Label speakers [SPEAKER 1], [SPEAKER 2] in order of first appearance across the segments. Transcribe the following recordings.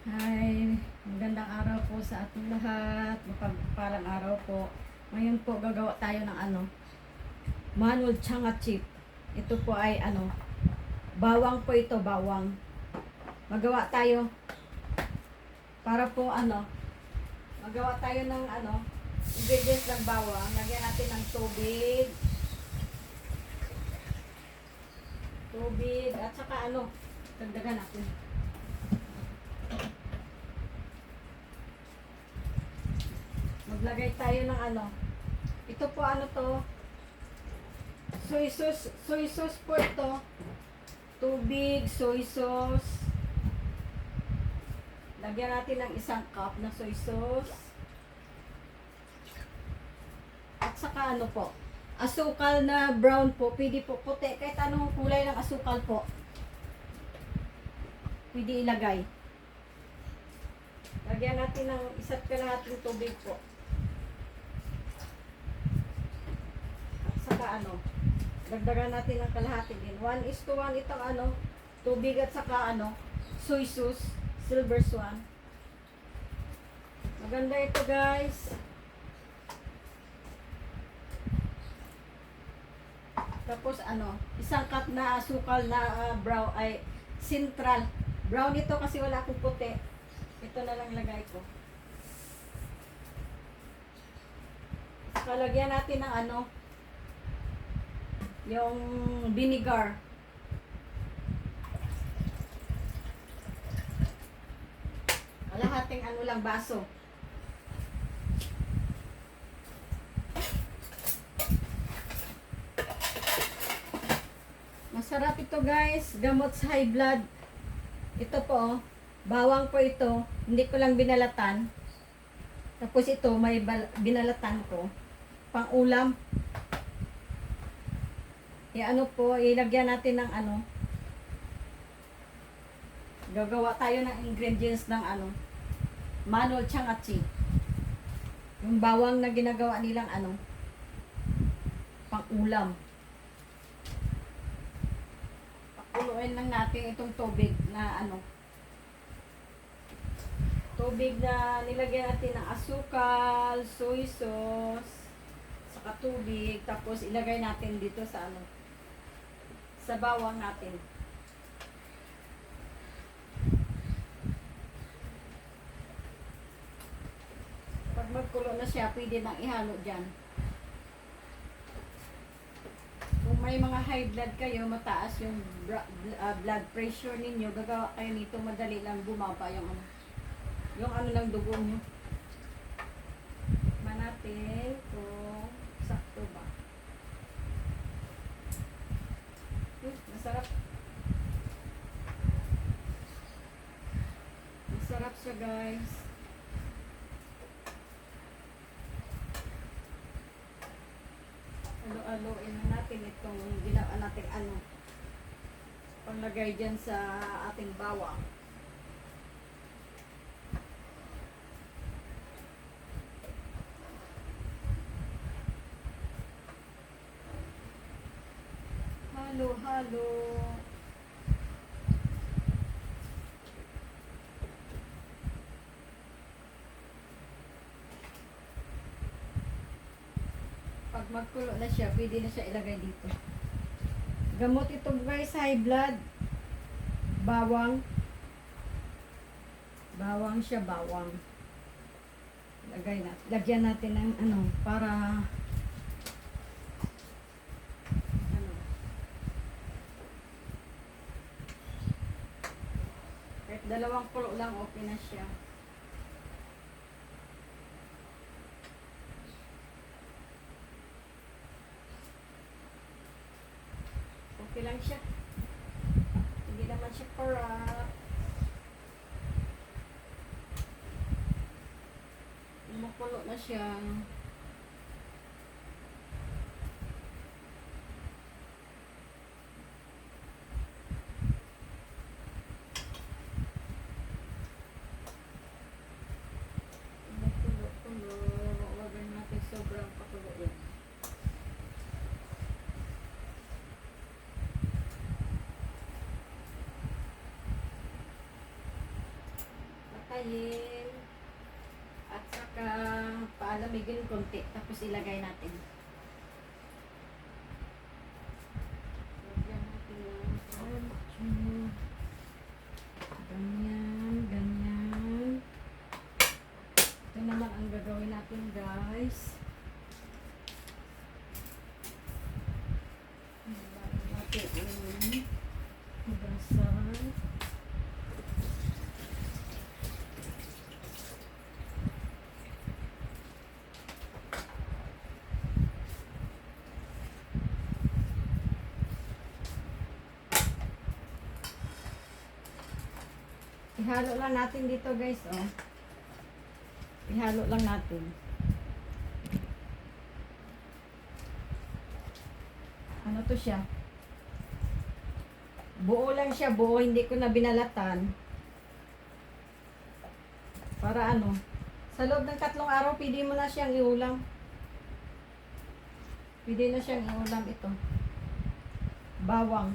[SPEAKER 1] Hi, magandang araw po sa ating lahat. Mapagpalang araw po. Ngayon po gagawa tayo ng manul changa chip. Ito po ay bawang po ito, bawang. Magawa tayo para po magawa tayo ng ingredients ng bawang. Lagyan natin ng tubig. Tubig at saka dagdagan natin. Maglagay tayo ng ito po to, soy sauce po ito, tubig, soy sauce, lagyan natin ng 1 cup na soy sauce, at saka po, asukal na brown po, pwede po puti, kahit anong kulay ng asukal po, pwede ilagay. Lagyan natin ng 1.5 tubig po. Saka dagdagan natin ng kalahati din. 1:1 itong tubig at saka soy sauce, silver swan. Maganda ito, guys. Tapos 1 cup na asukal na brown ay central. Brown ito kasi wala akong puti. Ito na lang lagay ko. Saka lagyan natin ng yung vinegar. Kalahating lang baso. Masarap ito, guys. Gamot sa high blood. Ito po, bawang po ito. Hindi ko lang binalatan. Tapos ito, may binalatan ko. Pang ulam. Ilagyan natin ng gagawa tayo ng ingredients ng manul changa chip. Yung bawang na ginagawa nilang pang ulam. Pakuluin lang natin itong tubig na tubig na nilagyan natin ng asukal, soy sauce, saka tubig, tapos ilagay natin dito sa bawang natin. Pag magkulo na siya, pwede nang ihalo dyan. Kung may mga high blood kayo, mataas yung blood pressure ninyo, gagawa kayo nito, madali lang bumaba yung ng dugo nyo. Natin kung sakto ba. Masarap. Masarap siya, guys. Alo-aloin na natin itong ginawa natin panglagay dyan sa ating bawang. Halo. Pag magkulo na siya, pwede na siya ilagay dito. Gamot ito, guys, high blood. Bawang. Bawang siya, bawang. Lagyan natin ng para dalawang kulo lang, okay na siya. Okay lang siya. Hindi naman siya parap. Makulo na siya. Sobrang pakulo yan. antayin. At saka paalamigin konti. Tapos ilagay natin. Lagyan natin ng oregano. Ganyan, ganyan. Ito naman ang gagawin natin, guys. Ilagay natin ang hugasan. Ihalo lang natin dito, guys, oh. Ihalo lang natin. Ano to siya? Buo lang siya, buo. Hindi ko na binalatan. Para ano? Sa loob ng 3 araw, pwede mo na siyang iulam. Pwede na siyang iulam ito. Bawang.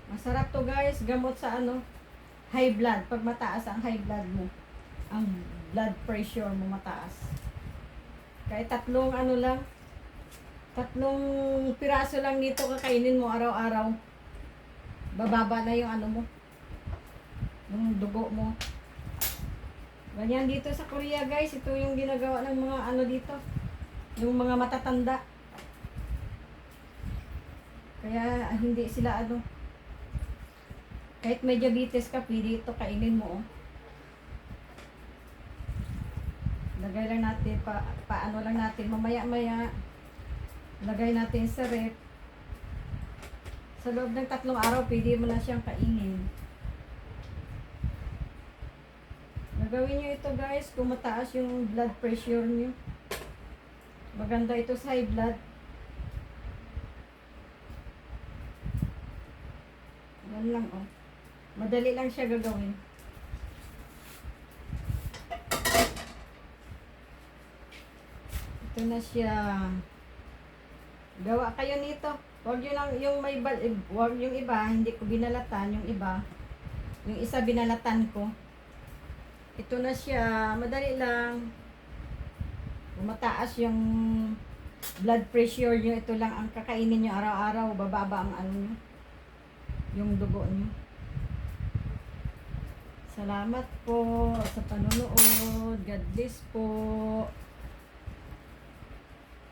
[SPEAKER 1] Masarap to, guys. Gamot sa ano? High blood. Pag mataas ang high blood mo. Ang blood pressure mo mataas. Kahit 3 ano lang. 3 piraso lang nito kakainin mo araw-araw. Bababa na yung ano mo. Yung dugo mo. Ganyan dito sa Korea, guys. Ito yung ginagawa ng mga ano dito. Yung mga matatanda. Kaya hindi sila ano. Kahit may diabetes ka, pwede ito kainin mo. Oh. Lagay lang natin, paano lang natin, mamaya-maya. Lagay natin sa ref. Sa loob ng 3 araw, pwede mo na siyang kainin. Nagawin nyo ito, guys, kung mataas yung blood pressure nyo. Maganda ito sa high blood. Yan lang, oh. Madali lang siya gagawin. Ito na siya. Gawa kayo nito. Huwag yun lang yung may huwag yung iba, hindi ko binalatan yung iba. Yung isa binalatan ko. Ito na siya. Madali lang. Kung mataas yung blood pressure nyo, ito lang ang kakainin nyo araw-araw. Bababa ang ano nyo. Yung dugo nyo. Salamat po sa panonood. God bless po.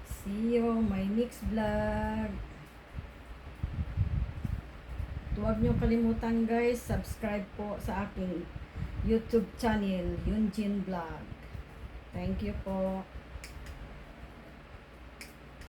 [SPEAKER 1] See you my next vlog. Huwag niyo kalimutan, guys, subscribe po sa aking YouTube channel, Yunjin Vlog. Thank you po.